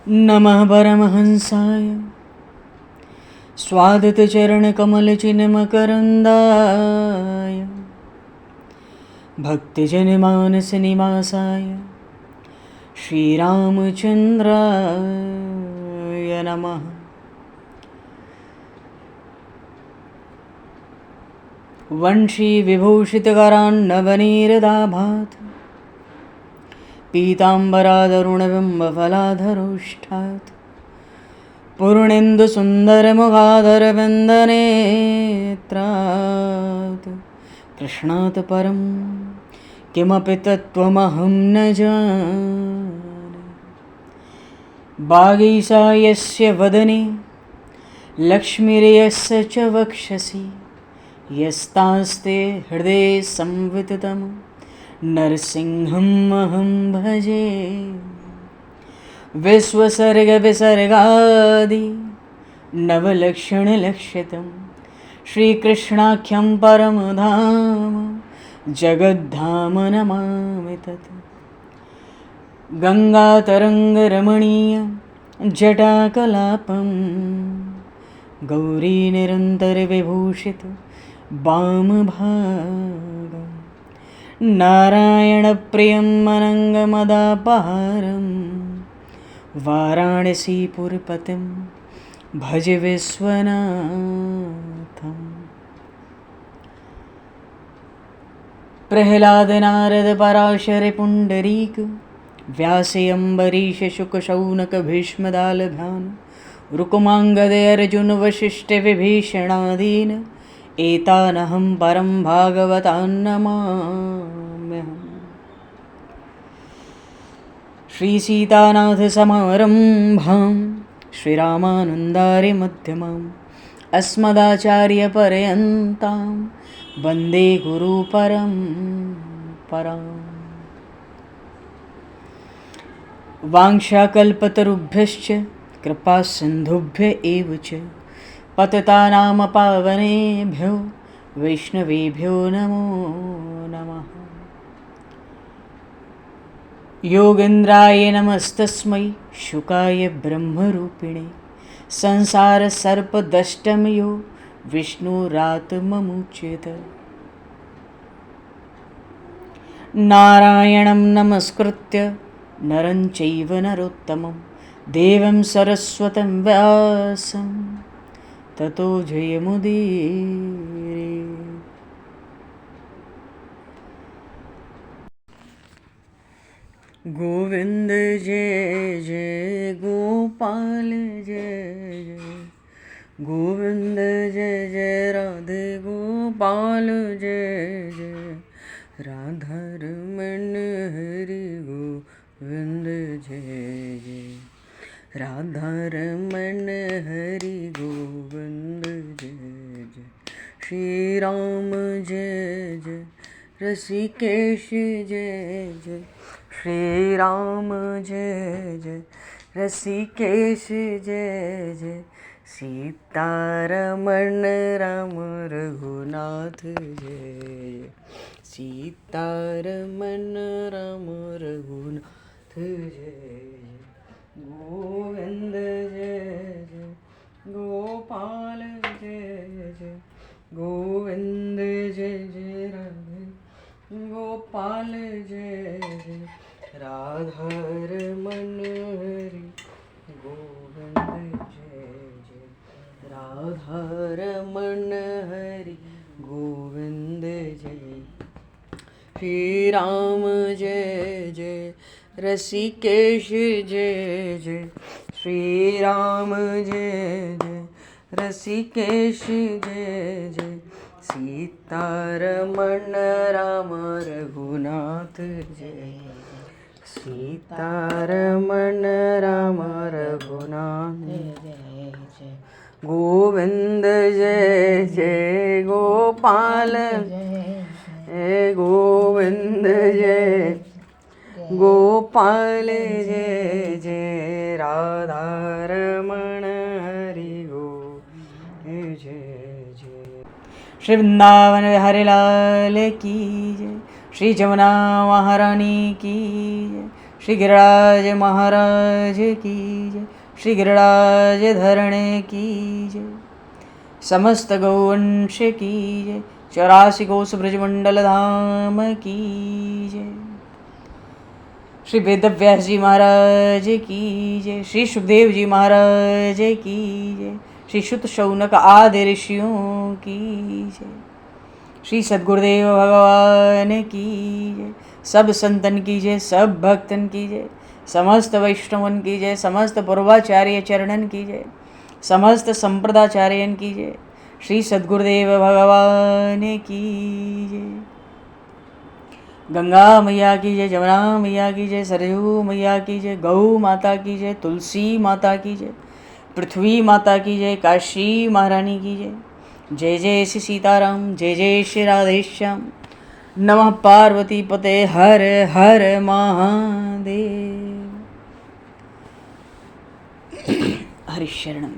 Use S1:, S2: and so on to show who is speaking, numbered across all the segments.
S1: नमः परमहंसाय स्वादतचरणकमलचिन्मकरन्दाय भक्तिजनमानसनिवासाय श्रीरामचन्द्राय नमः। वंशीविभूषितकरान्नवनीरदाभात् पीताम्बरादरुणबिम्बफलाधरोष्ठात् पूर्णेन्दुसुन्दरमुखादरविन्दनेत्रात् कृष्णात् परं किमपि तत्त्वमहं न जाने। वागीशा यस्य वदने लक्ष्मीर्यस्य च वक्षसि यस्तास्ते हृदये संविततं नरसिंहम् अहं भजे। विश्वसर्गविसर्गादि नवलक्षणलक्षितं श्रीकृष्णाख्यं परमधाम जगद्धाम नमामि तत्। गङ्गातरङ्गरमणीयं जटाकलापं गौरीनिरन्तरविभूषितं वामभागं नारायणप्रियं अनङ्गमदापहारं वाराणसीपुरपतिं भज विश्वनाथम्। प्रह्लादनारदपराशरपुण्डरीक व्यासेऽम्बरीशशुकशौनकभीष्मदालभान् रुक्माङ्गदेऽर्जुनवसिष्ठविभीषणादीन् एतानहं परं भागवतान् नमाम्यहम्। श्रीसीतानाथसमारम्भां श्रीरामानन्दार्यमध्यमाम् अस्मदाचार्यपर्यन्तां वन्दे गुरुपरम्पराम्। वाञ्छाकल्पतरुभ्यश्च कृपासिन्धुभ्य एव च पतितानां पावनेभ्यो वैष्णवेभ्यो नमो नमः। योगेन्द्राय नमस्तस्मै शुकाय ब्रह्मरूपिणे संसारसर्पदष्टमयो विष्णुरात्ममुच्यते। नारायणं नमस्कृत्य नरं चैव नरोत्तमं देवं सरस्वतं व्यासं ततो जयमुदीरये। गोविंद जय जय गोपाल जय जय गोविंद जय जय राधे गोपाल जय जय राधा रमण हरि गोविंद जय जय राधा रमण हरि गोविंद जय जय श्री राम जय जय ऋषिकेश जय जय श्री राम जय जय ऋषिकेश जय जय सीतारमण राम रघुनाथ जय सीतारमण राम रघुनाथ जय गोविंद जय जय गोपाल जय जय गोविंद जय जय राधे गोपाल जय जय राधा रमण हरि गोविंद जय जय राधा रमण हरि गोविंद जय श्री राम जय जय ऋषिकेश जय जय श्री राम जय जय ऋषिकेश जय जय सीतारमण राम रघुनाथ जय सीतारमण राम रघुनाथ जय जय गोविंद जय जय गोपाल जय गोविंद जय गोपाल जय जय राधा रमण हरि गोविंद जय जय श्री वृंदावन बिहारी लाल की जय श्री जमुना महारानी की जय श्री गिरिराज महाराज की जय, श्री गिरिराज धरणे की जय, समस्त गौवंश की जय, 84 कोस ब्रजमंडल धाम की जय, श्री वेदव्यास जी महाराज की जय, श्री सुखदेव जी महाराज की जय, श्री शुत शौनक आदि ऋषियों की जय, श्री सद्गुरुदेव भगवान की जय, सब संतन की जय, सब भक्तन की जय, समस्त वैष्णवन की जय, समस्त पूर्वाचार्य चरणन की जय, समस्त संप्रदाचार्यन की जय, श्री सद्गुरुदेव भगवान की जय। गंगा मैया की जय, जमुना मैया की जय, सरयू मैया की जय, गौ माता की जय, तुलसी माता की जय, पृथ्वी माता की जय, काशी महारानी की जय। जय जय श्री सीताराम, जय जय श्री राधेश्याम। नमः पार्वती पते हर हर महादेव। हरिशरणम।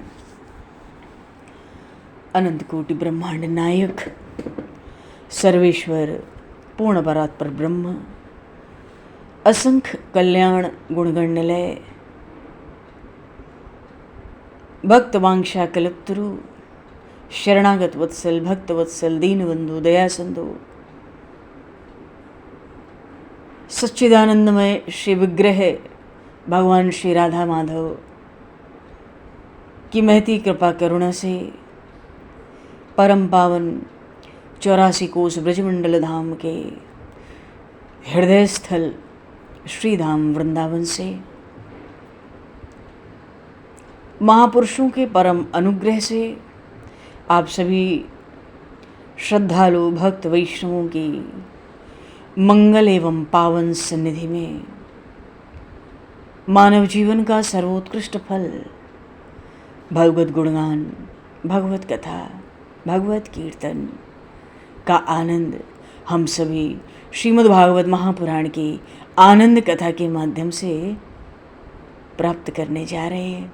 S1: अनंत कोटि ब्रह्मांड नायक सर्वेश्वर पूर्ण परात्पर ब्रह्म, असंख्य कल्याण गुणगण निलय, भक्त वांछा कल्पतरु, शरणागत वत्सल, भक्त वत्सल, दीनबंधु, दया सिंधु, सच्चिदानंदमय श्री विग्रह भगवान श्री राधा माधव की महती कृपा करुणा से परम पावन 84 कोस ब्रजमंडल धाम के हृदय स्थल श्री धाम वृंदावन से महापुरुषों के परम अनुग्रह से आप सभी श्रद्धालु भक्त वैष्णवों की मंगल एवं पावन सन्निधि में मानव जीवन का सर्वोत्कृष्ट फल भगवत गुणगान, भगवत कथा, भगवत कीर्तन का आनंद हम सभी श्रीमद् भागवत महापुराण की आनंद कथा के माध्यम से प्राप्त करने जा रहे हैं।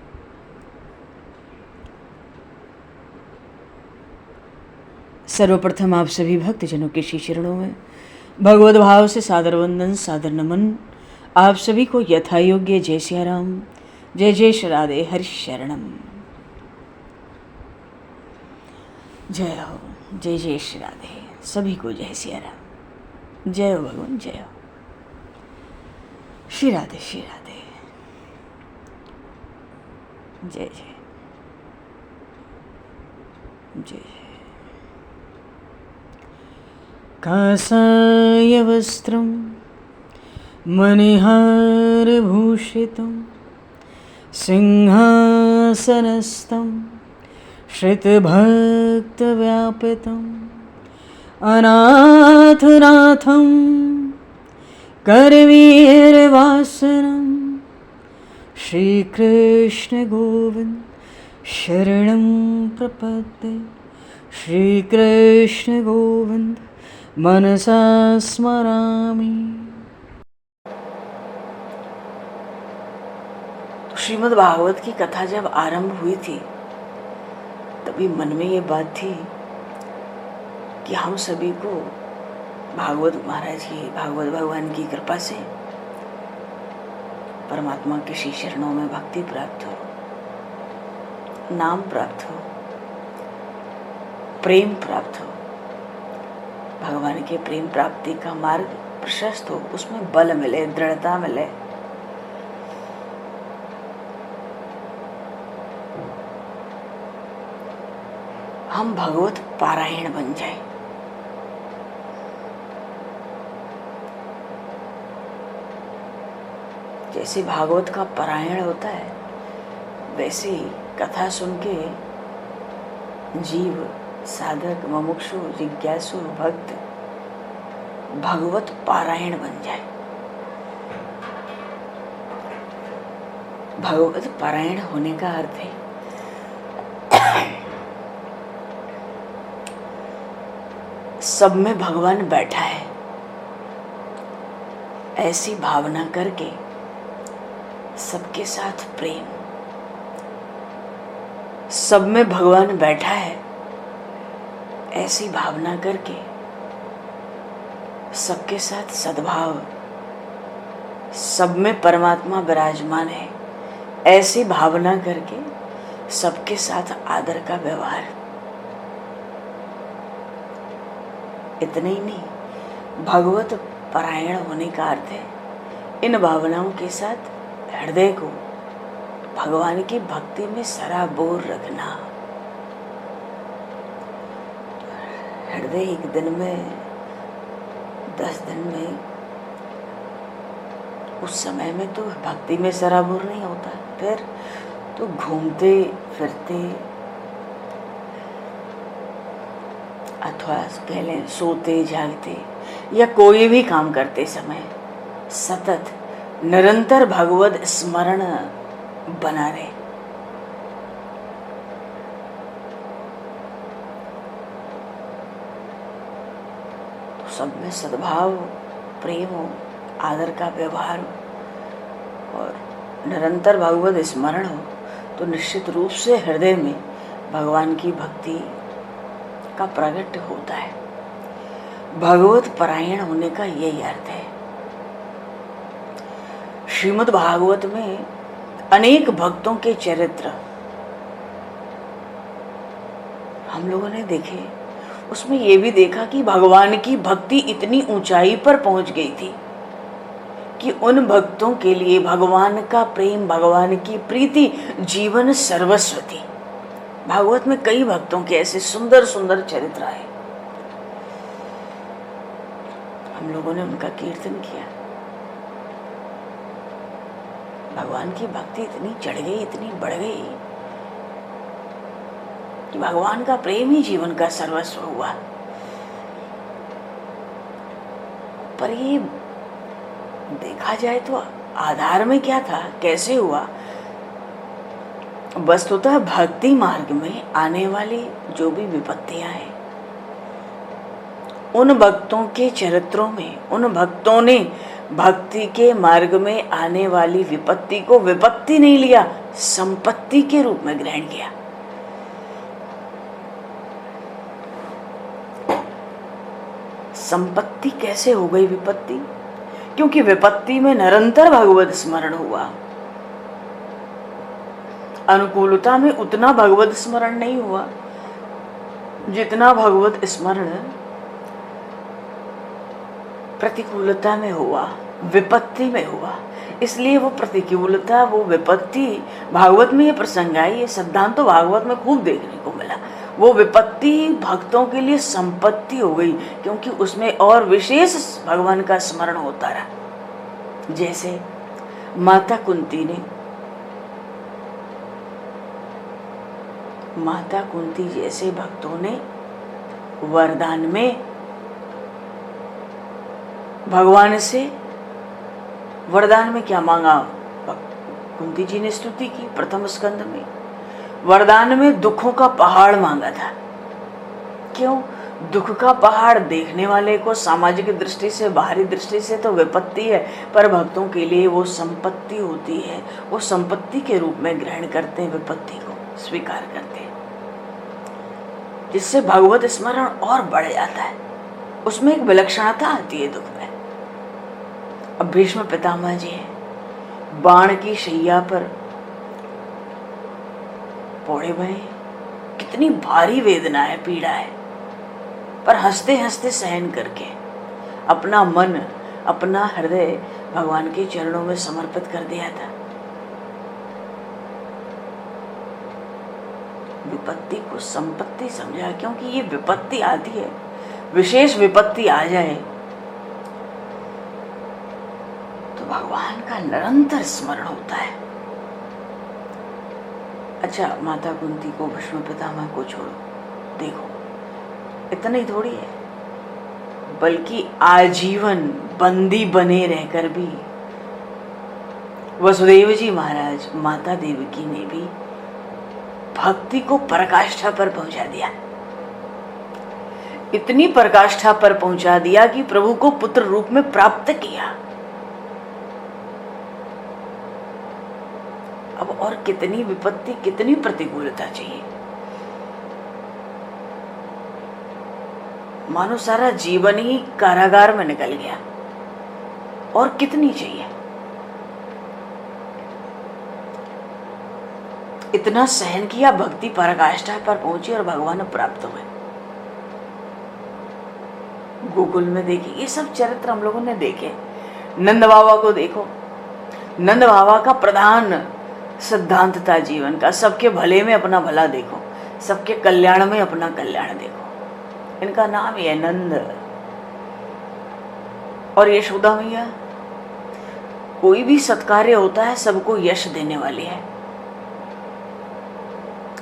S1: सर्वप्रथम आप सभी भक्तजनों के श्री चरणों में भगवत भाव से सादर वंदन, सादर नमन। आप सभी को यथा योग्य जय सिया राम, जय जय श्री राधे, हरि शरणम। जय हो, जय जय श्री राधे, सभी को जय सिया राम, जय हो भगवान, जय हो श्री राधे, श्री राधे, जय जय जय। कासाय वस्त्रं मणिहारभूषितं सिंहासनस्थं श्रितभक्तव्यापितम् अनाथनाथं करवीरवासनं श्रीकृष्ण गोविंद शरणं प्रपद्ये। श्रीकृष्ण गोविंद मनसा स्मरामि। तो श्रीमद् भागवत की कथा जब आरंभ हुई थी तभी मन में ये बात थी कि हम सभी को भागवत महाराज की, भागवत भगवान की कृपा से परमात्मा के श्री चरणों में भक्ति प्राप्त हो, नाम प्राप्त हो, प्रेम प्राप्त हो, भगवान के प्रेम प्राप्ति का मार्ग प्रशस्त हो, उसमें बल मिले, दृढ़ता मिले। हम भगवत पारायण बन जाए। जैसे भागवत का पारायण होता है वैसे ही कथा सुन के जीव, साधक, मुमुक्षु, जिज्ञासु, भक्त भगवत पारायण बन जाए। भगवत पारायण होने का अर्थ है सब में भगवान बैठा है ऐसी भावना करके सबके साथ प्रेम, सब में भगवान बैठा है ऐसी भावना करके सबके साथ सद्भाव, सब में परमात्मा विराजमान है, ऐसी भावना करके सबके साथ आदर का व्यवहार। इतना ही नहीं, भगवत परायण होने का अर्थ है इन भावनाओं के साथ हृदय को भगवान की भक्ति में सराबोर रखना। हृदय एक दिन में, 10 दिन में, उस समय में तो भक्ति में सराबोर नहीं होता, फिर तो घूमते फिरते अथवा पहले सोते जागते या कोई भी काम करते समय सतत निरंतर भगवत स्मरण बना रहे। तो सब में सद्भाव, प्रेम हो, आदर का व्यवहार हो और निरंतर भगवत स्मरण हो, तो निश्चित रूप से हृदय में भगवान की भक्ति का प्रकट होता है। भगवत परायण होने का यही अर्थ है। श्रीमद् भागवत में अनेक भक्तों के चरित्र हम लोगों ने देखे। उसमें ये भी देखा कि भगवान की भक्ति इतनी ऊंचाई पर पहुंच गई थी कि उन भक्तों के लिए भगवान का प्रेम, भगवान की प्रीति जीवन सर्वस्व थी। भागवत में कई भक्तों के ऐसे सुंदर सुंदर चरित्र आए, हम लोगों ने उनका कीर्तन किया। भगवान की भक्ति इतनी चढ़ गई, इतनी बढ़ गई कि भगवान का प्रेम ही जीवन का सर्वस्व हुआ। पर ये देखा जाए तो आधार में क्या था, कैसे हुआ? वस्तुतः भक्ति मार्ग में आने वाली जो भी विपत्तियां हैं, उन भक्तों के चरित्रों में उन भक्तों ने भक्ति के मार्ग में आने वाली विपत्ति को विपत्ति नहीं लिया, संपत्ति के रूप में ग्रहण किया। संपत्ति कैसे हो गई विपत्ति? क्योंकि विपत्ति में निरंतर भगवत स्मरण हुआ। अनुकूलता में उतना भगवत स्मरण नहीं हुआ जितना भगवत स्मरण प्रतिकूलता में हुआ, विपत्ति में हुआ। इसलिए वो प्रतिकूलता, वो विपत्ति, भागवत में ये प्रसंग है, ये सिद्धांत तो भागवत में खूब देखने को मिला। वो विपत्ति भक्तों के लिए संपत्ति हो गई, क्योंकि उसमें और विशेष भगवान का स्मरण होता रहा। जैसे माता कुंती जैसे भक्तों ने वरदान में भगवान से वरदान में क्या मांगा? कुंती जी ने स्तुति की प्रथम स्कंद में। वरदान में दुखों का पहाड़ मांगा था। क्यों? दुख का पहाड़ देखने वाले को सामाजिक दृष्टि से, बाहरी दृष्टि से तो विपत्ति है, पर भक्तों के लिए वो संपत्ति होती है। वो संपत्ति के रूप में ग्रहण करते हैं, विपत्ति को स्वीकार करते हैं, जिससे भगवत स्मरण और बढ़ जाता है। उसमें एक विलक्षणता आती है दुख में। अब भीष्म पितामह जी हैं, बाण की शैया पर पौड़े भये, कितनी भारी वेदना है, पीड़ा है, पर हंसते हंसते सहन करके अपना मन, अपना हृदय भगवान के चरणों में समर्पित कर दिया था। विपत्ति को संपत्ति समझा, क्योंकि ये विपत्ति आती है, विशेष विपत्ति आ जाए तो भगवान का निरंतर स्मरण होता है। अच्छा, माता कुंती को, भीष्म पितामह को छोड़ो, देखो इतना ही थोड़ी है, बल्कि आजीवन बंदी बने रहकर भी वसुदेव जी महाराज, माता देवकी ने भी भक्ति को पराकाष्ठा पर पहुंचा दिया। इतनी पराकाष्ठा पर पहुंचा दिया कि प्रभु को पुत्र रूप में प्राप्त किया। अब और कितनी विपत्ति, कितनी प्रतिकूलता चाहिए? मानो सारा जीवन ही कारागार में निकल गया, और कितनी चाहिए? इतना सहन किया, भक्ति पराकाष्ठा पर पहुंची और भगवान प्राप्त हुए। गोकुल में देखिए, ये सब चरित्र हम लोगों ने देखे। नंद बाबा को देखो, नंद बाबा का प्रधान सिद्धांत था जीवन का, सबके भले में अपना भला देखो, सबके कल्याण में अपना कल्याण देखो। इनका नाम ही है नंद। और यशोदा मैया, कोई भी सत्कार्य होता है सबको यश देने वाली है,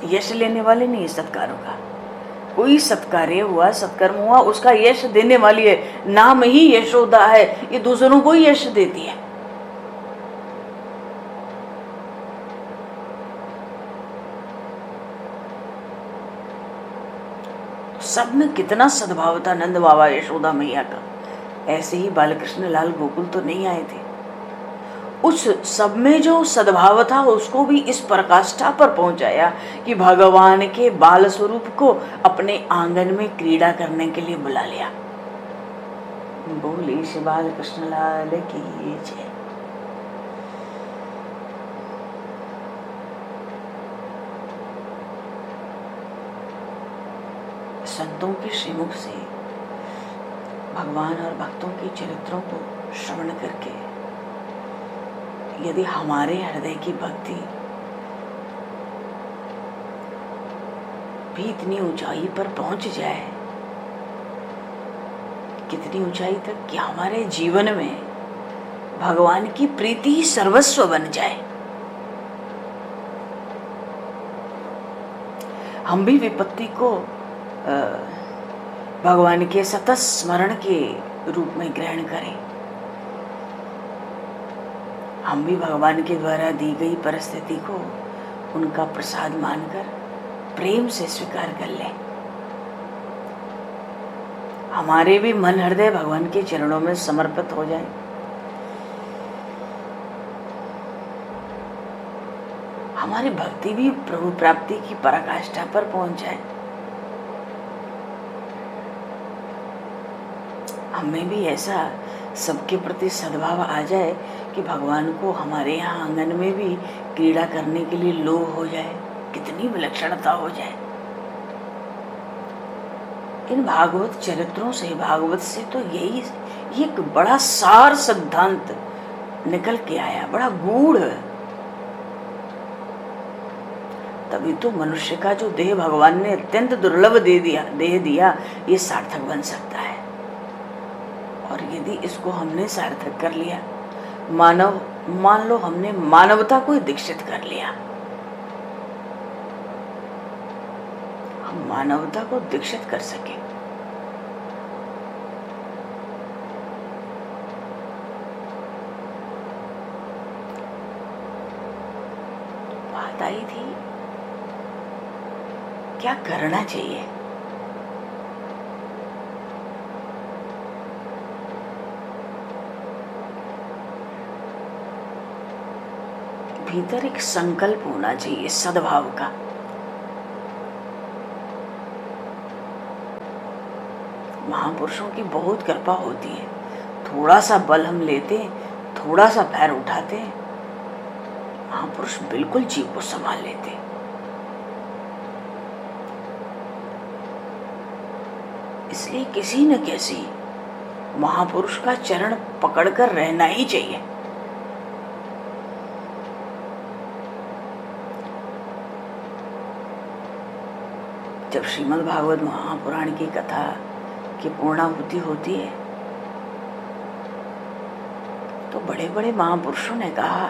S1: यश लेने वाले नहीं है सत्कारों का। कोई सत्कार्य हुआ, सत्कर्म हुआ, उसका यश देने वाली है। नाम ही यशोदा है, ये दूसरों को ही यश देती है। सब में कितना सद्भाव था नंद बाबा यशोदा मैया का। ऐसे ही बालकृष्ण लाल गोकुल तो नहीं आए थे, उस सब में जो सद्भाव था उसको भी इस पराकाष्ठा पर पहुंचाया कि भगवान के बाल स्वरूप को अपने आंगन में क्रीड़ा करने के लिए बुला लिया। बोले श्री बालकृष्ण लाल की जय। संतों के श्रीमुख से भगवान और भक्तों के चरित्रों को श्रवण करके यदि हमारे हृदय की भक्ति भी इतनी ऊंचाई पर पहुंच जाए, कितनी ऊंचाई तक कि हमारे जीवन में भगवान की प्रीति ही सर्वस्व बन जाए, हम भी विपत्ति को भगवान के सतत स्मरण के रूप में ग्रहण करें, हम भी भगवान के द्वारा दी गई परिस्थिति को उनका प्रसाद मानकर प्रेम से स्वीकार कर लें। हमारे भी मन हृदय भगवान के चरणों में समर्पित हो जाए। हमारी भक्ति भी प्रभु प्राप्ति की पराकाष्ठा पर पहुंच जाए। हमें भी ऐसा सबके प्रति सद्भाव आ जाए कि भगवान को हमारे यहाँ आंगन में भी क्रीड़ा करने के लिए लोभ हो जाए, कितनी विलक्षणता हो जाए। इन भागवत चरित्रों से, भागवत से तो यही एक बड़ा सार सिद्धांत निकल के आया, बड़ा गूढ़। तभी तो मनुष्य का जो देह भगवान ने अत्यंत दुर्लभ देह दिया, ये सार्थक बन सकता है। और यदि इसको हमने सार्थक कर लिया, मान लो हमने मानवता को दीक्षित कर लिया, हम मानवता को दीक्षित कर सके, बात आई थी क्या करना चाहिए। भीतर एक संकल्प होना चाहिए सद्भाव का। महापुरुषों की बहुत कृपा होती है, थोड़ा सा बल हम लेते, थोड़ा सा पैर उठाते, महापुरुष बिल्कुल जीव को संभाल लेते। इसलिए किसी न किसी महापुरुष का चरण पकड़कर रहना ही चाहिए। जब श्रीमद् भागवत महापुराण की कथा की पूर्णाहुति होती है तो बड़े बड़े महापुरुषों ने कहा,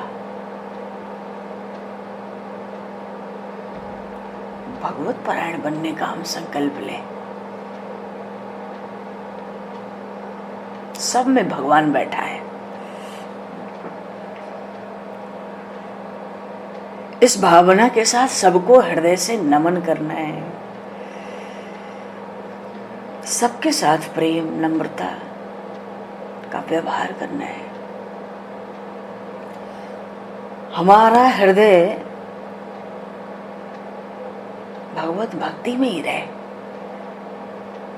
S1: भगवत परायण बनने का हम संकल्प लें। सब में भगवान बैठा है। इस भावना के साथ सबको हृदय से नमन करना है, सबके साथ प्रेम नम्रता का व्यवहार करना है। हमारा हृदय भगवत भक्ति में ही रहे,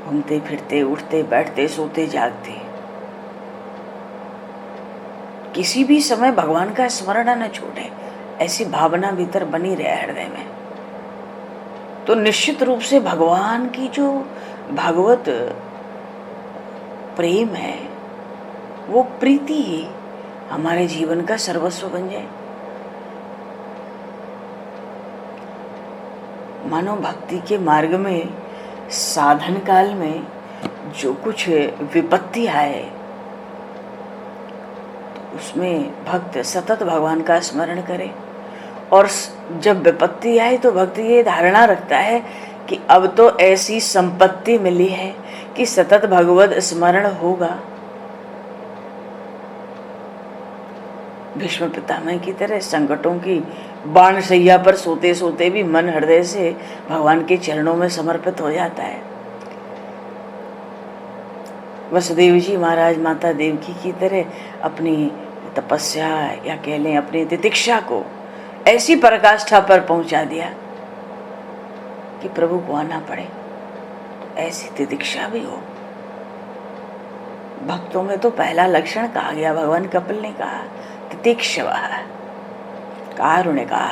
S1: घूमते फिरते, उठते बैठते, सोते जागते, किसी भी समय भगवान का स्मरण न छोड़े, ऐसी भावना भीतर बनी रहे हृदय में, तो निश्चित रूप से भगवान की जो भागवत प्रेम है, वो प्रीति ही हमारे जीवन का सर्वस्व बन जाए। मानो भक्ति के मार्ग में साधन काल में जो कुछ विपत्ति आए, तो उसमें भक्त सतत भगवान का स्मरण करे, और जब विपत्ति आए तो भक्त ये धारणा रखता है कि अब तो ऐसी संपत्ति मिली है कि सतत भगवत स्मरण होगा। भीष्म पितामह की तरह संकटों की बाण शैया पर सोते सोते भी मन हृदय से भगवान के चरणों में समर्पित हो जाता है। वसुदेव जी महाराज माता देवकी की तरह अपनी तपस्या या कह लें अपनी तितिक्षा को ऐसी पराकाष्ठा पर पहुंचा दिया कि प्रभु को आना पड़े, तो ऐसी तितिक्षा भी हो। भक्तों में तो पहला लक्षण कहा गया, भगवान कपिल ने कहा तितिक्षवः कारुणिकः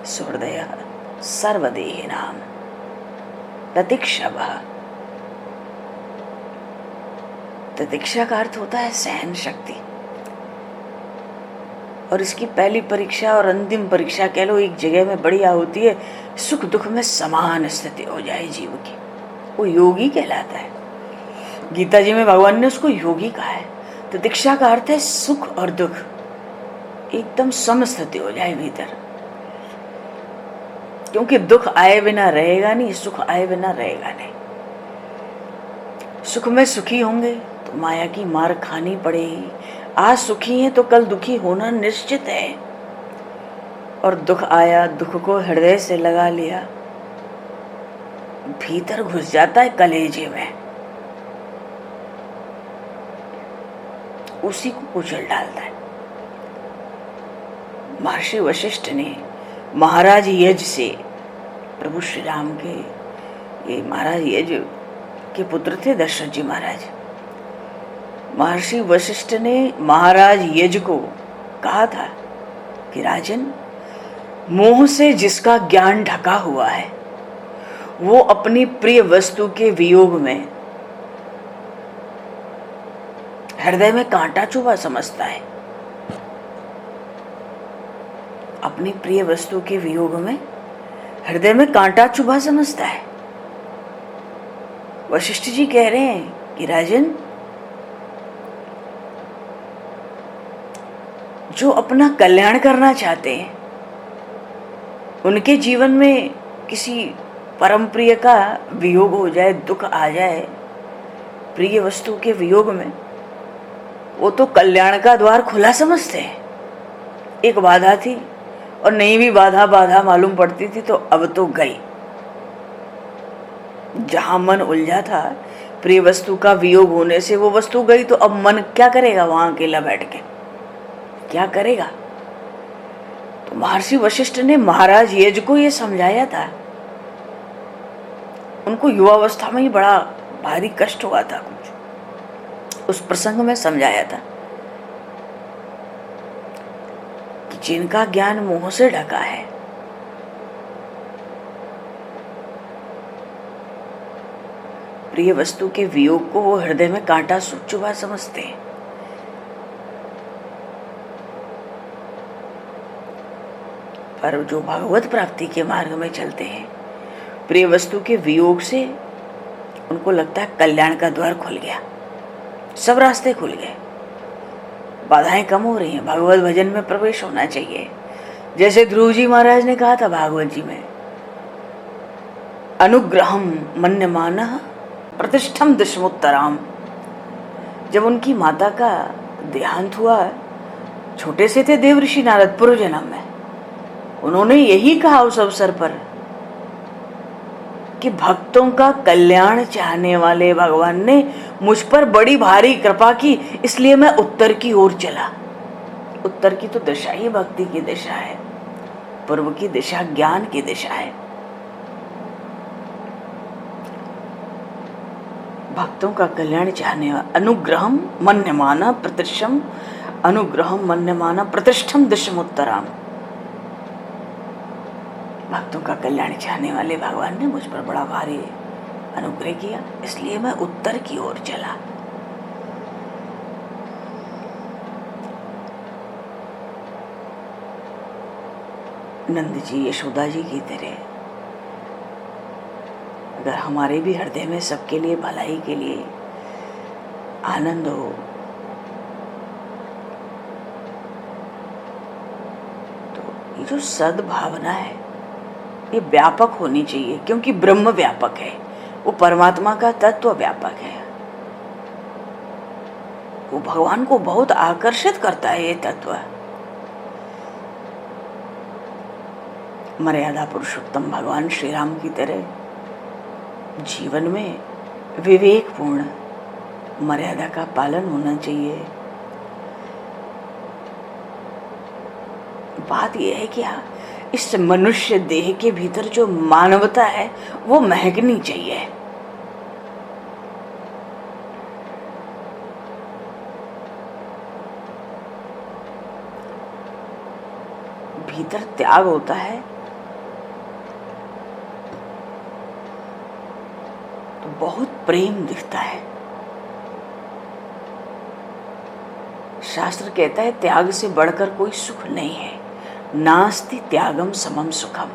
S1: सुहृदयः सर्वदेहिनां तितिक्षवः। तितिक्षा का अर्थ होता है सहन शक्ति, और इसकी पहली परीक्षा और अंतिम परीक्षा कह लो एक जगह में बढ़िया होती है, सुख दुख में समान स्थिति हो जाए जीव की, वो योगी कहलाता है। गीता जी में भगवान ने उसको योगी कहा है। तितिक्षा का अर्थ है सुख और दुख एकदम समस्थिति हो जाए भीतर, क्योंकि दुख आए बिना रहेगा नहीं, सुख आए बिना रहेगा नहीं। सुख में सुखी होंगे तो माया की मार खानी पड़ेगी, आज सुखी हैं तो कल दुखी होना निश्चित है, और दुख आया, दुख को हृदय से लगा लिया, भीतर घुस जाता है कलेजे में, उसी को कुचल डालता है। महर्षि वशिष्ठ ने महाराज यज से, प्रभु श्री राम के ये महाराज यज के पुत्र थे दशरथ जी महाराज, महर्षि वशिष्ठ ने महाराज यज को कहा था कि राजन, मोह से जिसका ज्ञान ढका हुआ है वो अपनी प्रिय वस्तु के वियोग में हृदय में कांटा चुभा समझता है। अपनी प्रिय वस्तु के वियोग में हृदय में कांटा चुभा समझता है। वशिष्ठ जी कह रहे हैं कि राजन, जो अपना कल्याण करना चाहते हैं, उनके जीवन में किसी परम प्रिय का वियोग हो जाए, दुख आ जाए प्रिय वस्तु के वियोग में, वो तो कल्याण का द्वार खुला समझते हैं। एक बाधा थी और नहीं भी बाधा मालूम पड़ती थी तो अब तो गई। जहां मन उलझा था प्रिय वस्तु का वियोग होने से, वो वस्तु गई तो अब मन क्या करेगा वहां अकेला बैठ के, क्या करेगा? तो महर्षि वशिष्ठ ने महाराज यज को ये समझाया था। उनको युवावस्था में ही बड़ा भारी कष्ट हुआ था, कुछ उस प्रसंग में समझाया था कि जिनका ज्ञान मोह से ढका है, प्रिय वस्तु के वियोग को वो हृदय में कांटा चुभा समझते हैं। पर जो भगवत प्राप्ति के मार्ग में चलते हैं, प्रिय वस्तु के वियोग से उनको लगता है कल्याण का द्वार खुल गया, सब रास्ते खुल गए, बाधाएं कम हो रही हैं, भगवत भजन में प्रवेश होना चाहिए। जैसे ध्रुव जी महाराज ने कहा था भागवत जी में, अनुग्रहम मन्यमानः प्रतिष्ठम दशमोत्तराम। जब उनकी माता का देहांत हुआ, छोटे से थे देवऋषि नारद पूर्व जन्म में, उन्होंने यही कहा उस अवसर पर कि भक्तों का कल्याण चाहने वाले भगवान ने मुझ पर बड़ी भारी कृपा की, इसलिए मैं उत्तर की ओर चला। उत्तर की तो दिशा ही भक्ति की दिशा है, पूर्व की दिशा ज्ञान की दिशा है। भक्तों का कल्याण चाहने वाला अनुग्रहम मन्यमाना प्रतिष्ठम, अनुग्रहम मन्यमाना प्रतिष्ठम दशमोत्तराम। भक्तों का कल्याण चाहने वाले भगवान ने मुझ पर बड़ा भारी अनुग्रह किया, इसलिए मैं उत्तर की ओर चला। नंद जी यशोदा जी की तरह अगर हमारे भी हृदय में सबके लिए भलाई के लिए आनंद हो, तो ये जो सद्भावना है ये व्यापक होनी चाहिए, क्योंकि ब्रह्म व्यापक है, वो परमात्मा का तत्व व्यापक है, वो भगवान को बहुत आकर्षित करता है। ये तत्व मर्यादा पुरुषोत्तम भगवान श्री राम की तरह जीवन में विवेकपूर्ण मर्यादा का पालन होना चाहिए। बात यह है कि हाँ, इस मनुष्य देह के भीतर जो मानवता है वो महकनी चाहिए। भीतर त्याग होता है तो बहुत प्रेम दिखता है। शास्त्र कहता है त्याग से बढ़कर कोई सुख नहीं है, नास्ति त्यागम समम सुखम।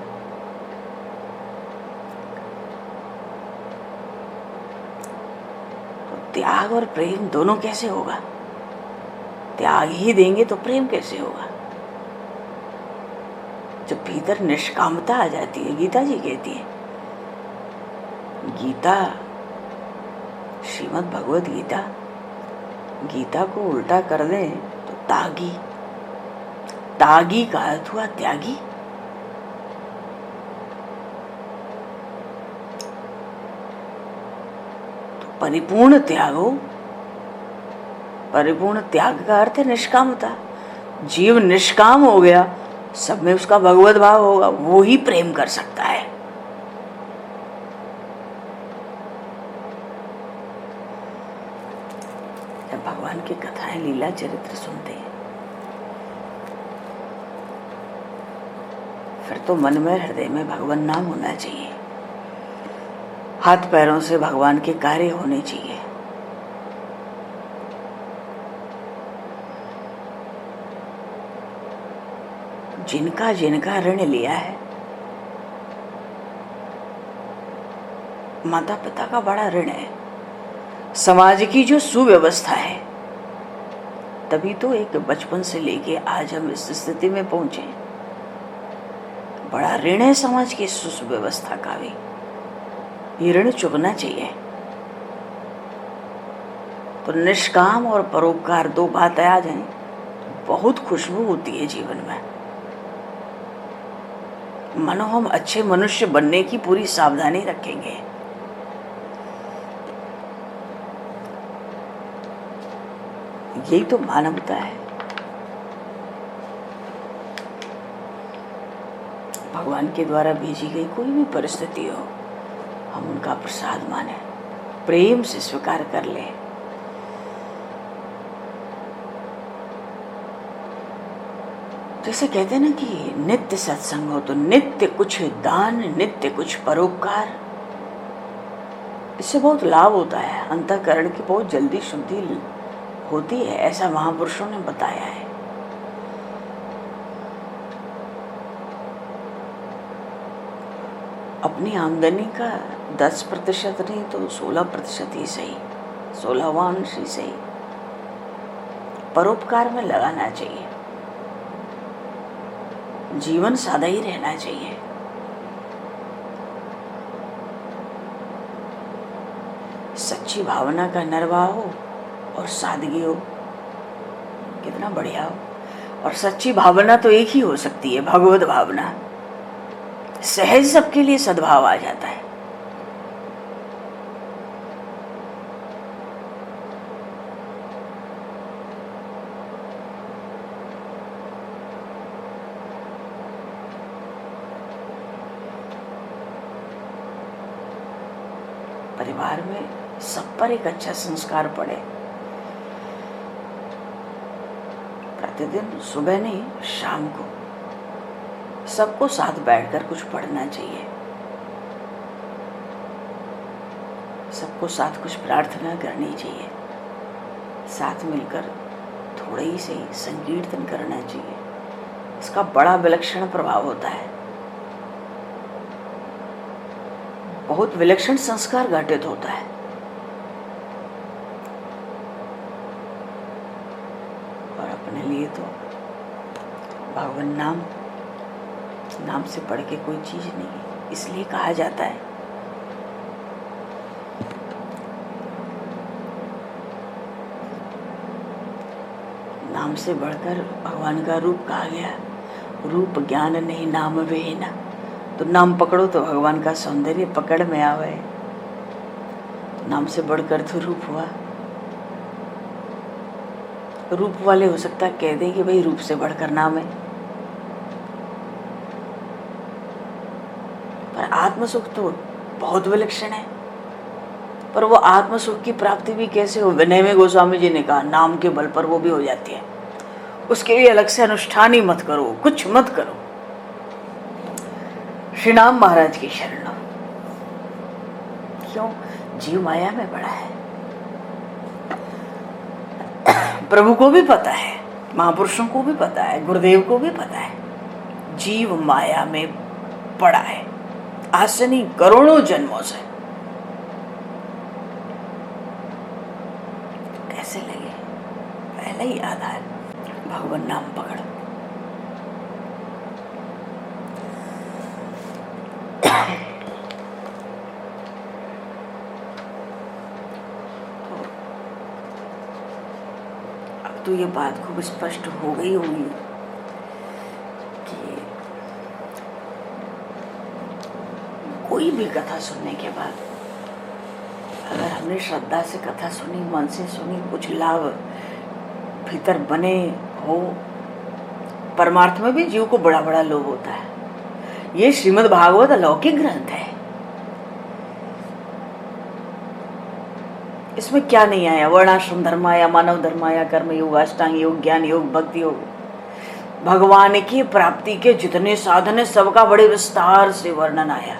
S1: तो त्याग और प्रेम दोनों कैसे होगा? त्याग ही देंगे तो प्रेम कैसे होगा? जब भीतर निष्कामता आ जाती है, गीता जी कहती है, गीता श्रीमद् भगवद गीता, गीता को उल्टा कर दें तो तागी, तागी का अर्थ हुआ त्यागी। तो परिपूर्ण त्याग हो, परिपूर्ण त्याग का अर्थ है निष्कामता। जीव निष्काम हो गया, सब में उसका भगवत भाव होगा, वो ही प्रेम कर सकता है। जब भगवान की कथाएं लीला चरित्र सुनते हैं फिर तो मन में हृदय में भगवान नाम होना चाहिए, हाथ पैरों से भगवान के कार्य होने चाहिए। जिनका जिनका ऋण लिया है, माता पिता का बड़ा ऋण है, समाज की जो सुव्यवस्था है, तभी तो एक बचपन से लेके आज हम इस स्थिति में पहुंचे। बड़ा ऋण है समाज की सुव्यवस्था का भी, ये ऋण चुकना चाहिए। तो निष्काम और परोपकार दो बातें आ जाएं, बहुत खुशबू होती है जीवन में। मानो हम अच्छे मनुष्य बनने की पूरी सावधानी रखेंगे। यही तो मानवता है। भगवान के द्वारा भेजी गई कोई भी परिस्थिति हो, हम उनका प्रसाद माने, प्रेम से स्वीकार कर लें। जैसे कहते हैं ना कि नित्य सत्संग हो तो नित्य कुछ दान, नित्य कुछ परोपकार, इससे बहुत लाभ होता है, अंतःकरण की बहुत जल्दी शुद्धि होती है, ऐसा महापुरुषों ने बताया है। अपनी आमदनी का 10% नहीं तो 16% ही सही, 16वां अंश ही सही परोपकार में लगाना चाहिए। जीवन सादा ही रहना चाहिए। सच्ची भावना का निर्वाह हो और सादगी हो, कितना बढ़िया हो। और सच्ची भावना तो एक ही हो सकती है, भगवत भावना। सहज सबके लिए सद्भाव आ जाता है। परिवार में सब पर एक अच्छा संस्कार पड़े। प्रतिदिन सुबह नहीं, शाम को सबको साथ बैठकर कुछ पढ़ना चाहिए, सबको साथ कुछ प्रार्थना करनी चाहिए, साथ मिलकर थोड़ा ही से संकीर्तन करना चाहिए। इसका बड़ा विलक्षण प्रभाव होता है, बहुत विलक्षण संस्कार घटित होता है। और अपने लिए तो भगवान नाम से बढ़ के कोई चीज नहीं है। इसलिए कहा जाता है नाम से बढ़कर भगवान का रूप कहा गया। रूप ज्ञान नहीं नाम वेना, तो नाम पकड़ो तो भगवान का सौंदर्य पकड़ में आवे। नाम से बढ़कर तो रूप हुआ। रूप वाले हो सकता है कह दें कि भाई रूप से बढ़कर नाम है, पर आत्म सुख तो बहुत विलक्षण है। पर वो आत्म सुख की प्राप्ति भी कैसे हो? विनय में गोस्वामी जी ने कहा नाम के बल पर वो भी हो जाती है। उसके लिए अलग से अनुष्ठान ही मत करो, कुछ मत करो। श्री नाम महाराज की शरण। क्यों? जीव माया में पड़ा है। प्रभु को भी पता है, महापुरुषों को भी पता है, गुरुदेव को भी पता है, जीव माया में पड़ा है आज से नहीं करोड़ों जन्मों से। कैसे लगे? पहले ही आधार भगवान नाम पकड़। अब तो ये बात खूब स्पष्ट हो गई होगी कि कोई भी कथा सुनने के बाद अगर हमने श्रद्धा से कथा सुनी, मन से सुनी, कुछ लाभ भीतर बने हो, परमार्थ में भी जीव को बड़ा बड़ा लोभ होता है। ये श्रीमद् भागवत अलौकिक ग्रंथ है। इसमें क्या नहीं आया? वर्णाश्रम धर्म आया, मानव धर्म आया, कर्म योग, अष्टांग योग, ज्ञान योग, भक्ति योग, भगवान की प्राप्ति के जितने साधन है सबका बड़े विस्तार से वर्णन आया।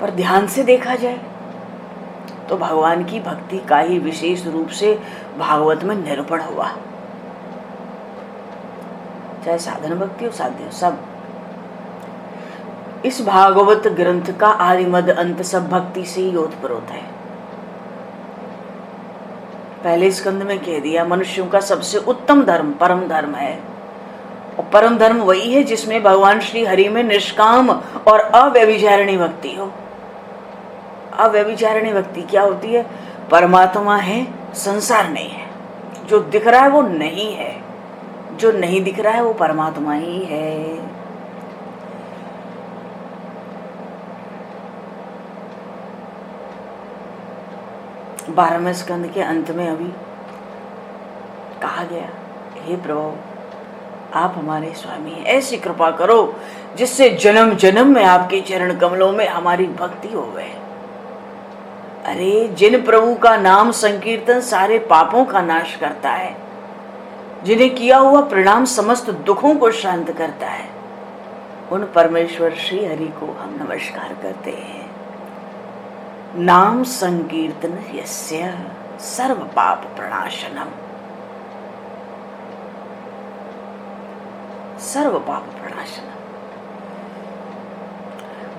S1: पर ध्यान से देखा जाए तो भगवान की भक्ति का ही विशेष रूप से भागवत में निरूपण हुआ। चाहे साधन भक्ति हो, साध्य हो, सब इस भागवत ग्रंथ का आदि मध्य अंत सब भक्ति से ही ओतप्रोत है। पहले स्कंद में कह दिया मनुष्यों का सबसे उत्तम धर्म परम धर्म है, और परम धर्म वही है जिसमें भगवान श्री हरि में निष्काम और अव्यभिचारिणी भक्ति हो। अव्यभिचारिणी भक्ति क्या होती है? परमात्मा है, संसार नहीं है। जो दिख रहा है वो नहीं है, जो नहीं दिख रहा है वो परमात्मा ही है। बारहवें स्कंद के अंत में अभी कहा गया, हे प्रभु आप हमारे स्वामी हैं, ऐसी कृपा करो जिससे जन्म जन्म में आपके चरण कमलों में हमारी भक्ति हो गए। अरे जिन प्रभु का नाम संकीर्तन सारे पापों का नाश करता है, जिन्हें किया हुआ प्रणाम समस्त दुखों को शांत करता है, उन परमेश्वर श्री हरि को हम नमस्कार करते हैं। नाम संकीर्तन यस्य सर्व पाप प्रणाशनम, सर्व पाप प्रणाशनम।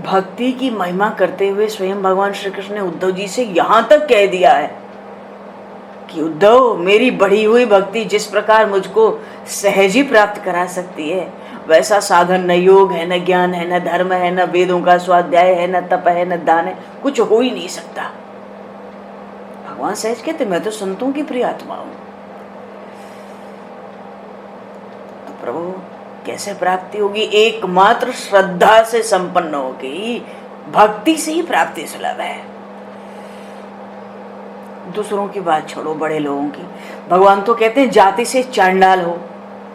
S1: भक्ति की महिमा करते हुए स्वयं भगवान श्री कृष्ण ने उद्धव जी से यहां तक कह दिया है कि उद्धव मेरी बढ़ी हुई भक्ति जिस प्रकार मुझको सहज ही प्राप्त करा सकती है, वैसा साधन न योग है, न ज्ञान है, न धर्म है, न वेदों का स्वाध्याय है, न तप है, न दान है, कुछ हो ही नहीं सकता। भगवान सहज कहते मैं तो संतों की प्रिय आत्मा हूं। तो प्रभु कैसे प्राप्ति होगी? एकमात्र श्रद्धा से संपन्न होगी, भक्ति से ही प्राप्ति सुलभ है। दूसरों की बात छोड़ो, बड़े लोगों की। भगवान तो कहते हैं जाति से चांडाल हो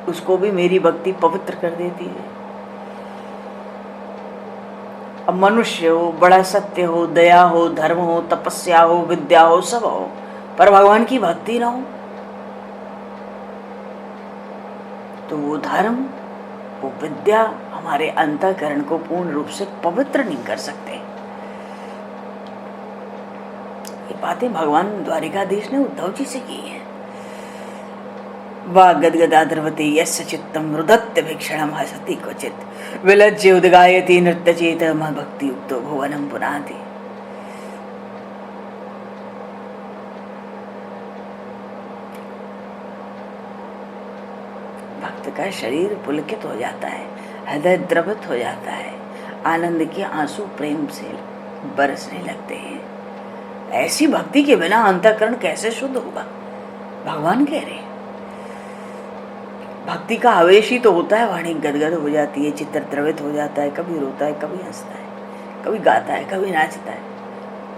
S1: उसको भी मेरी भक्ति पवित्र कर देती है। अब मनुष्य हो, बड़ा सत्य हो, दया हो, धर्म हो, तपस्या हो, विद्या हो, सब हो, पर भगवान की भक्ति ना हो तो वो धर्म वो विद्या हमारे अंतःकरण को पूर्ण रूप से पवित्र नहीं कर सकते। ये बातें भगवान द्वारिकाधीश ने उद्धव जी से की है। वा गदगदाद्रवती यस्य चित्तम रुदत्त भिक्षणम हसति क्वचित् विलज्य उद्गायति नृत्यचेत भक्ति युक्तो भुवनम पुनाति। भक्त का शरीर पुलकित हो जाता है, हृदय द्रवित हो जाता है, आनंद के आंसू प्रेम से बरसने लगते हैं। ऐसी भक्ति के बिना अंतःकरण कैसे शुद्ध होगा? भगवान कह रहे हैं। भक्ति का आवेश ही तो होता है, वाणी गदगद हो जाती है, चित्त द्रवित हो जाता है, कभी रोता है, कभी हंसता है, कभी गाता है, कभी नाचता है।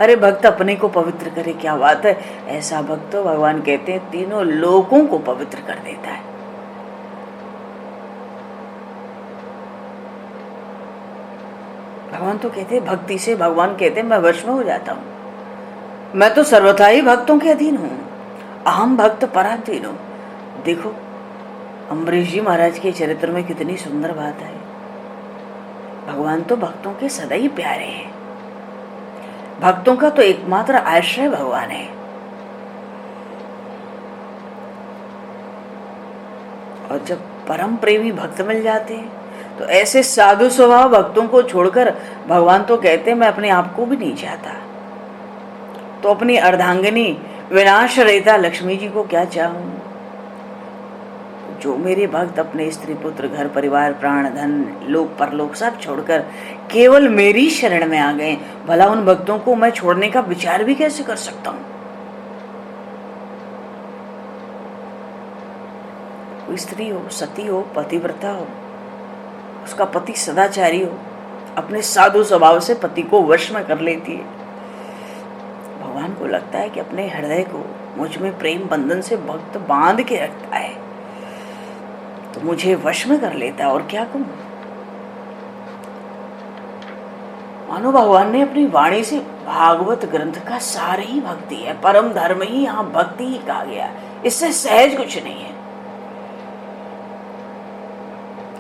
S1: अरे भक्त अपने को पवित्र करे, क्या बात है। ऐसा भक्त तो भगवान कहते हैं तीनों लोकों को पवित्र कर देता है। भगवान तो कहते हैं, भक्ति से भगवान कहते हैं मैं वश में हो जाता हूँ, मैं तो सर्वथा ही भक्तों के अधीन हूँ, अहम भक्त पराधीन हूँ। देखो अम्बरीश जी महाराज के चरित्र में कितनी सुंदर बात है। भगवान तो भक्तों के सदा ही प्यारे हैं, भक्तों का तो एकमात्र आश्रय भगवान है। और जब परम प्रेमी भक्त मिल जाते हैं तो ऐसे साधु स्वभाव भक्तों को छोड़कर भगवान तो कहते हैं मैं अपने आप को भी नहीं चाहता, तो अपनी अर्धांगिनी विनाश रहिता लक्ष्मी जी को क्या चाहूं। जो मेरे भक्त अपने स्त्री पुत्र घर परिवार प्राण धन लोक परलोक सब छोड़कर केवल मेरी शरण में आ गए, भला उन भक्तों को मैं छोड़ने का विचार भी कैसे कर सकता हूं। कोई स्त्री हो, सती हो, पतिव्रता हो, उसका पति सदाचारी हो, अपने साधु स्वभाव से पति को वश में कर लेती है। भगवान को लगता है कि अपने हृदय को मुझ में प्रेम बंधन से भक्त बांध के रखता है, तो मुझे वश में कर लेता है, और क्या कहूं। मानो भगवान ने अपनी वाणी से भागवत ग्रंथ का सार ही भक्ति है, परम धर्म ही यहाँ भक्ति ही कहा गया, इससे सहज कुछ नहीं है।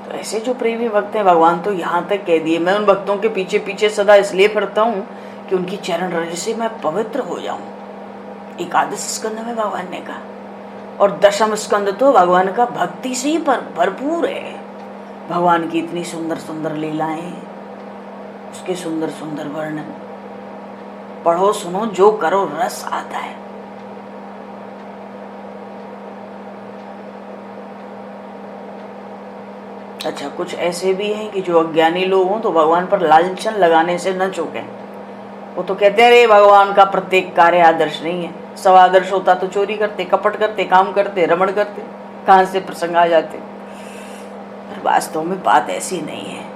S1: तो ऐसे जो प्रेमी भक्त हैं, भगवान तो यहाँ तक कह दिए मैं उन भक्तों के पीछे पीछे सदा इसलिए फिरता हूँ कि उनकी चरण रज से मैं पवित्र हो जाऊं। एकादश स्कंद में भगवान ने कहा, और दशम स्कंद तो भगवान का भक्ति से ही भरपूर है। भगवान की इतनी सुंदर सुंदर लीलाएं, उसके सुंदर सुंदर वर्णन, पढ़ो सुनो जो करो रस आता है। अच्छा, कुछ ऐसे भी हैं कि जो अज्ञानी लोग हों तो भगवान पर लांछन लगाने से न चूकें। वो तो कहते हैं अरे भगवान का प्रत्येक कार्य आदर्श नहीं है, सब आदर्श होता तो चोरी करते, कपट करते, काम करते, रमण करते, कहां से प्रसंग आ जाते। पर वास्तव में बात ऐसी नहीं है।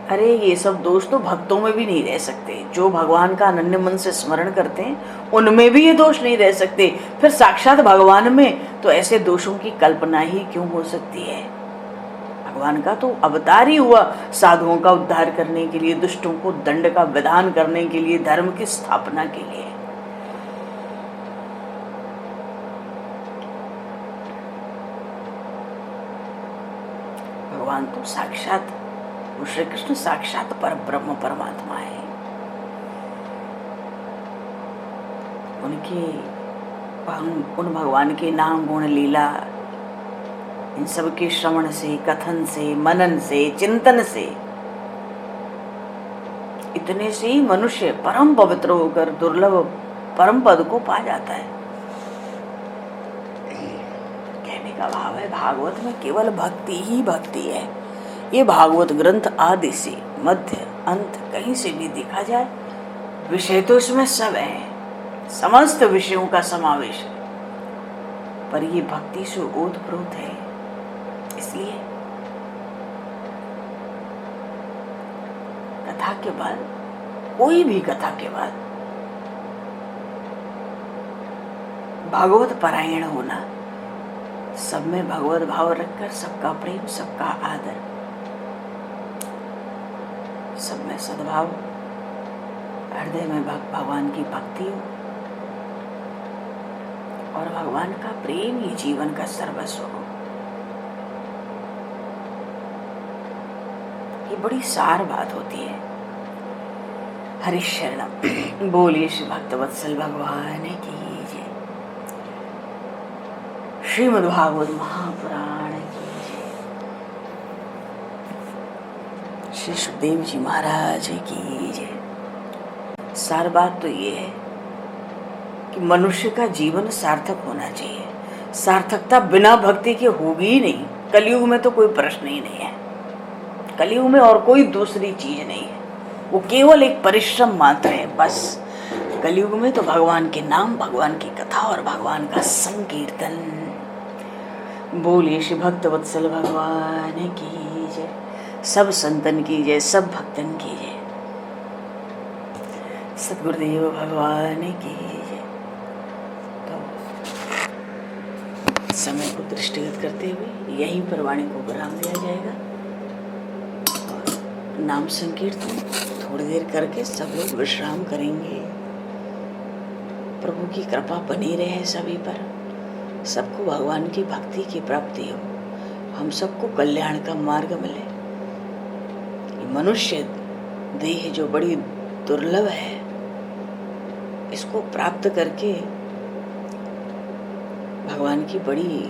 S1: अरे ये सब दोष तो भक्तों में भी नहीं रह सकते। जो भगवान का अनन्य मन से स्मरण करते हैं उनमें भी ये दोष नहीं रह सकते, फिर साक्षात भगवान में तो ऐसे दोषों की कल्पना ही क्यों हो सकती है। भगवान का तो अवतार ही हुआ साधुओं का उद्धार करने के लिए, दुष्टों को दंड का विधान करने के लिए, धर्म की स्थापना के लिए। भगवान तो साक्षात श्री कृष्ण साक्षात पर ब्रह्म परमात्मा है। उन भगवान के नाम गुण लीला इन सब के श्रवण से, कथन से, मनन से, चिंतन से, इतने से ही मनुष्य परम पवित्र होकर दुर्लभ परम पद को पा जाता है। कहने का भाव है भागवत में केवल भक्ति ही भक्ति है। ये भागवत ग्रंथ आदि से मध्य अंत कहीं से भी देखा जाए, विषय तो इसमें सब है, समस्त विषयों का समावेश है, पर ये भक्ति से ओतप्रोत है। इसलिए कथा के बाद, कोई भी कथा के बाद भागवत पारायण होना, सब में भगवत भाव रखकर सबका प्रेम, सबका आदर, सब में सद्भाव, हृदय में भगवान की भक्ति हो, और भगवान का प्रेम ही जीवन का सर्वस्व हो। ये बड़ी सार बात होती है। हरि शरणम। बोलिए श्री भक्तवत्सल भगवान की जय। श्रीमद् भागवत महापुराण की जय। श्री सुखदेव जी महाराज की जय। सार बात तो ये है कि मनुष्य का जीवन सार्थक होना चाहिए। सार्थकता बिना भक्ति के होगी ही नहीं। कलयुग में तो कोई प्रश्न ही नहीं है। कलयुग में और कोई दूसरी चीज नहीं है, वो केवल एक परिश्रम मात्र है बस। कलयुग में तो भगवान के नाम, भगवान की कथा और भगवान का संकीर्तन। बोलिए श्री भक्तवत्सल भगवान की जय। सब संतन की जय, सब भक्तन की जय। सद्गुरुदेव भगवान की जय। तो समय को दृष्टिगत करते हुए यहीं पर वाणी को विराम दिया जाएगा। नाम संकीर्तन थोड़ी देर करके सब लोग विश्राम करेंगे। प्रभु की कृपा बनी रहे सभी पर, सबको भगवान की भक्ति की प्राप्ति हो, हम सबको कल्याण का मार्ग मिले। ये मनुष्य देह जो बड़ी दुर्लभ है, इसको प्राप्त करके भगवान की बड़ी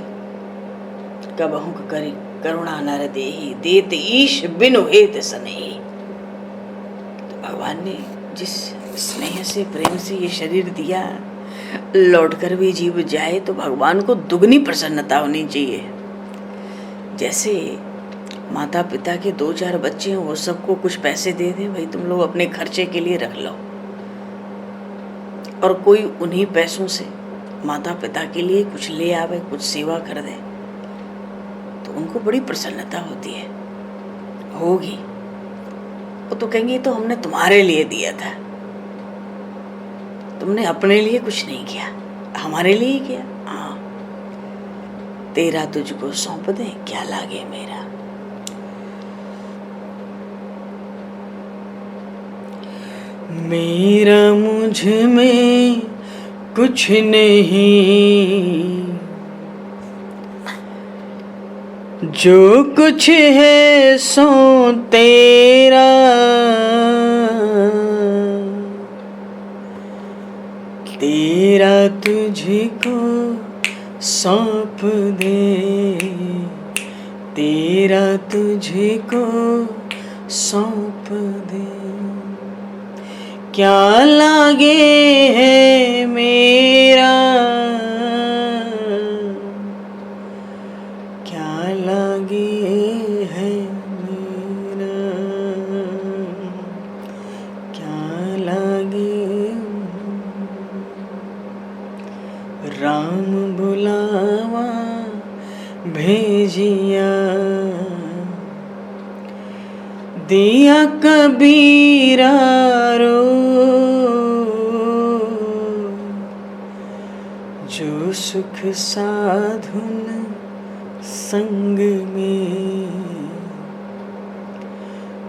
S1: कबहु करी करुणा नर देहि, देत ईश बिनु हेत सनेहि। तो भगवान ने जिस स्नेह से, प्रेम से ये शरीर दिया, लौटकर भी जीव जाए तो भगवान को दुगनी प्रसन्नता होनी चाहिए। जैसे माता पिता के 2-4 बच्चे हैं, वो सबको कुछ पैसे दे दें, भाई तुम लोग अपने खर्चे के लिए रख लो, और कोई उन्हीं पैसों से माता पिता के लिए कुछ ले आवे, कुछ सेवा कर दे, तो उनको बड़ी प्रसन्नता होती है, होगी। वो तो कहेंगे तो हमने तुम्हारे लिए दिया था, तुमने अपने लिए कुछ नहीं किया, हमारे लिए किया। हाँ, तेरा तुझको सौंप दे, क्या लागे मेरा। मेरा मुझ में कुछ नहीं, जो कुछ है सो तेरा, तेरा तुझको सौंप दे, तेरा तुझको सौंप दे, क्या लागे है मेरा, क्या लागे है मेरा, क्या लागे। राम बुलावा भेजिया, दिया कबीरा रो, जो सुख साधुन संग में,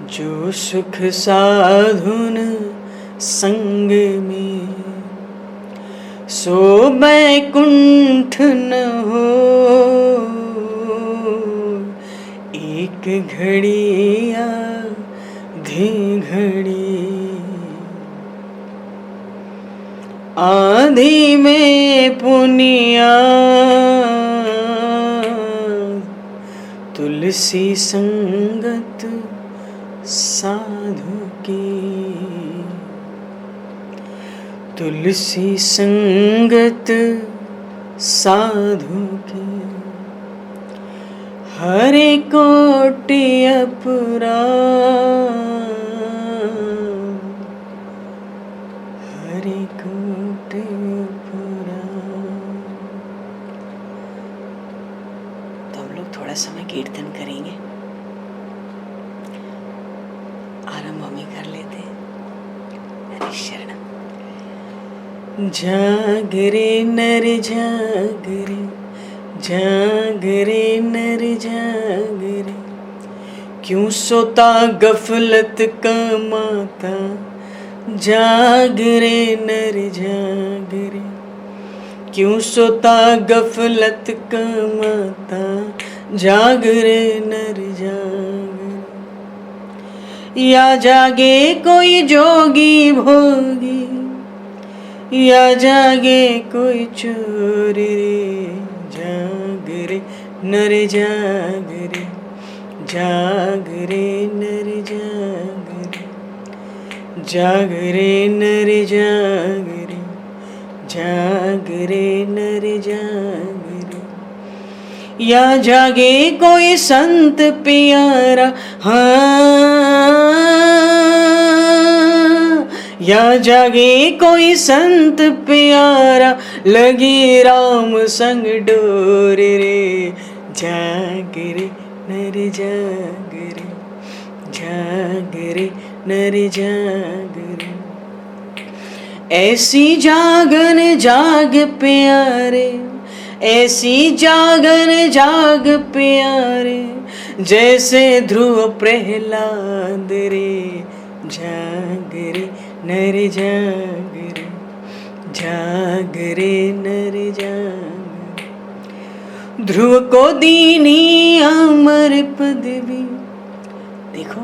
S1: जो सुख साधुन संग में, सो बैकुंठ न हो, एक घड़ी आधी घड़ी, आधी में पुनिया, तुलसी संगत साधु की, तुलसी संगत साधु की, हरे कोटि अपराध, हरे कोटि अपराध। तो हम लोग थोड़ा समय कीर्तन करेंगे, आरंभ हम ही कर लेते हैं। हरि शरणम। जाग रे नर जाग रे, जाग रे नर जाग रे, क्यों सोता गफलत का माता, जाग रे नर जाग रे, क्यों सोता गफलत का माता, जाग रे नर जाग। या जागे कोई जोगी भोगी, या जागे कोई चोर रे, जाग रे नर जाग रे, जाग रे नर जाग रे, जाग रे नर जाग रे, जाग रे नर जाग रे। या जागे कोई संत प्यारा, हाँ, या जागे कोई संत प्यारा, लगी राम संग डोर रे, जाग रे नर जाग रे, जाग रे नर जाग रे। ऐसी जागन जाग प्यारे, ऐसी जागन जाग प्यारे, जैसे ध्रुव प्रहलाद रे, जाग रे नर जाग रे, जाग रे नर जाग। ध्रुव को दीनी अमर पदवी। देखो,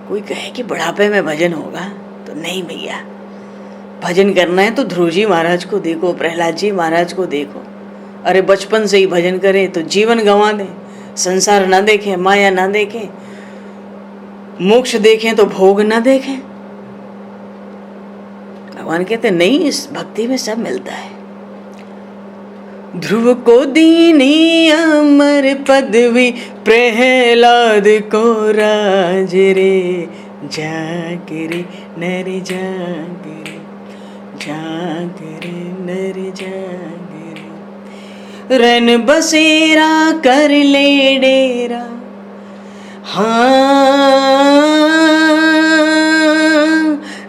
S1: कोई कहे कि बुढ़ापे में भजन होगा, तो नहीं भैया, भजन करना है तो ध्रुव जी महाराज को देखो, प्रहलाद जी महाराज को देखो। अरे बचपन से ही भजन करें तो जीवन गंवा दें, संसार ना देखें, माया ना देखें, मोक्ष देखें तो भोग ना देखें। भगवान कहते नहीं, इस भक्ति में सब मिलता है। ध्रुव को दीनी अमर पदवी, प्रहलाद को राज रे, जाग रे नर जाग रे, जाग रे नर जाग रे। रन बसेरा कर ले डेरा, हाँ,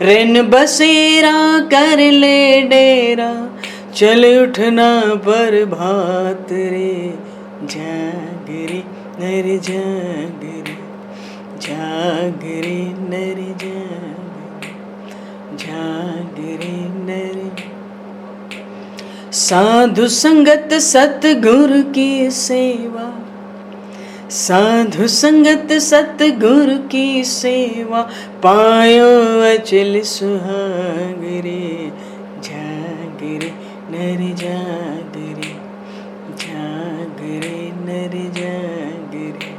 S1: रन बसेरा कर ले डेरा, चल उठना पर भात रे, जाग रे नर जाग रे, जाग रे नर जाग, जाग रे नर। साधु संगत सतगुरु की सेवा, साधु संगत सतगुरु की सेवा, पायो अचल सुहाग रे, जाग रे नर जाग रे, जाग रे नर जाग रे,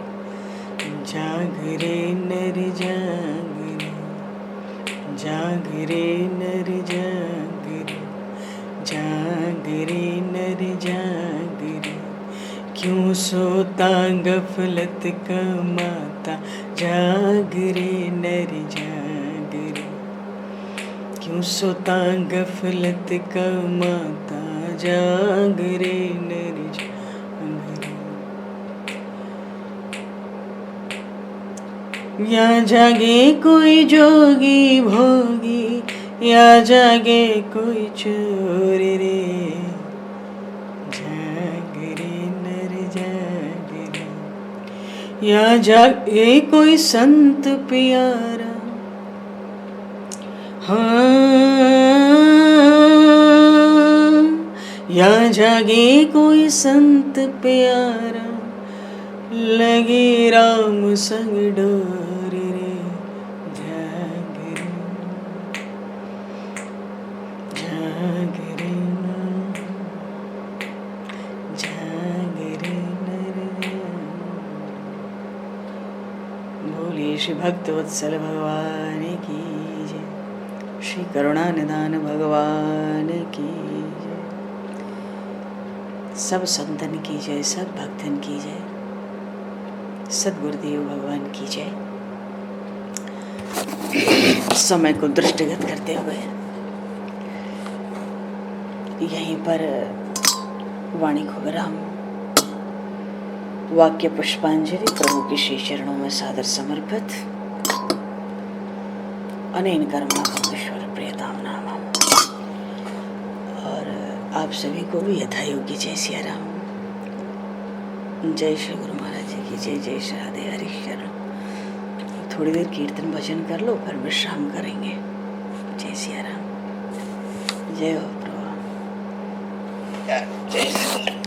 S1: जाग रे नर जाग रे, जाग रे नर जाग रे, जाग रे नर जाग रे। क्यों सोता गफलत का माता, जाग रे नर जाग रे। क्यों सोता गफलत का माता, जाग रे नर जाग रे। या जागे कोई जोगी भोगी, या जागे कोई चोर रे, जाग रे नर जाग रे। या जागे कोई संत प्यारा, हाँ, या जागे कोई संत प्यारा, लगे राम संग डोर रे, जाग रे, जाग रे जाग रे नर। बोलिए श्री भक्तवत्सल भगवान की जय, श्री करुणानिधान भगवान की जय, सब संतन की जय, सब भक्तन की जय, सद्गुरुदेव भगवान की जय। समय को दृष्टिगत करते हुए यहीं पर वाणी को विराम। वाक्य पुष्पांजलि प्रभु के श्री चरणों में सादर समर्पित। अनेन कर्मा ईश्वर प्रियताम नाम। और आप सभी को भी यथायोग्य जय सिया राम, जय श्री गुरु महाराज जी की जय, जय श्री राधे हरिशरण। थोड़ी देर कीर्तन भजन कर लो, फिर विश्राम करेंगे। जय सिया राम, जय हो प्रभु।
S2: नमस्कार, जय श्री कृष्ण।